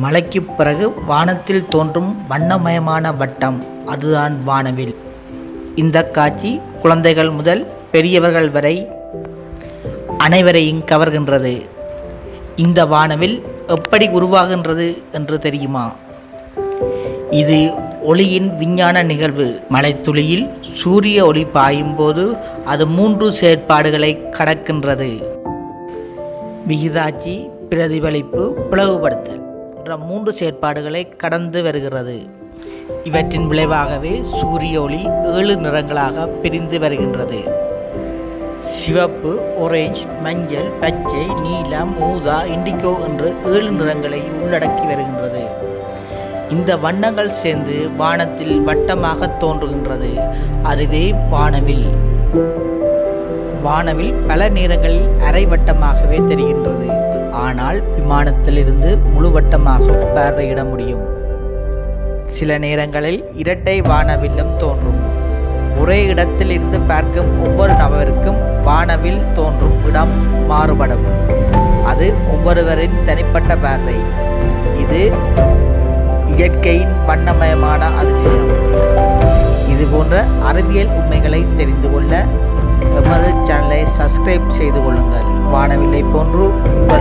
மழைக்குப் பிறகு வானத்தில் தோன்றும் வண்ணமயமான வட்டம், அதுதான் வானவில். இந்த காட்சி குழந்தைகள் முதல் பெரியவர்கள் வரை அனைவரையும் கவர்கின்றது. இந்த வானவில் எப்படி உருவாகின்றது என்று தெரியுமா? இது ஒளியின் விஞ்ஞான நிகழ்வு. மழைத்துளியில் சூரிய ஒளி பாயும் போது அது 3 செயற்பாடுகளை கடக்கின்றது. விகிதாச்சி, பிரதிபலிப்பு, பிளவுபடுத்தல் என்ற 3 செயற்பாடுகளை கடந்து வருகிறது. இவற்றின் விளைவாகவே சூரிய ஒளி 7 நிறங்களாக பிரிந்து வருகின்றது. சிவப்பு, ஒரேஞ்ச், மஞ்சள், பச்சை, நீலம், ஊதா, இண்டிகோ என்று 7 நிறங்களை உள்ளடக்கி வருகின்றது. இந்த வண்ணங்கள் சேர்ந்து வானத்தில் வட்டமாக தோன்றுகின்றது. அதுவே வானவில். வானவில் பல நேரங்களில் அரை வட்டமாகவே தெரிகின்றது. ஆனால் விமானத்திலிருந்து முழு வட்டமாக பார்வையிட முடியும். சில நேரங்களில் இரட்டை வானவில்லும் தோன்றும். ஒரே இடத்தில் இருந்து பார்க்கும் ஒவ்வொரு நபருக்கும் வானவில் தோன்றும் இடம் மாறுபடும். அது ஒவ்வொருவரின் தனிப்பட்ட பார்வை. இது இயற்கையின் வண்ணமயமான அதிசயம். இது போன்ற அறிவியல் உண்மைகளை தெரிந்து கொள்ள எமது சேனலை சப்ஸ்கிரைப் செய்து கொள்ளுங்கள். வானவில்லை போன்று உங்கள்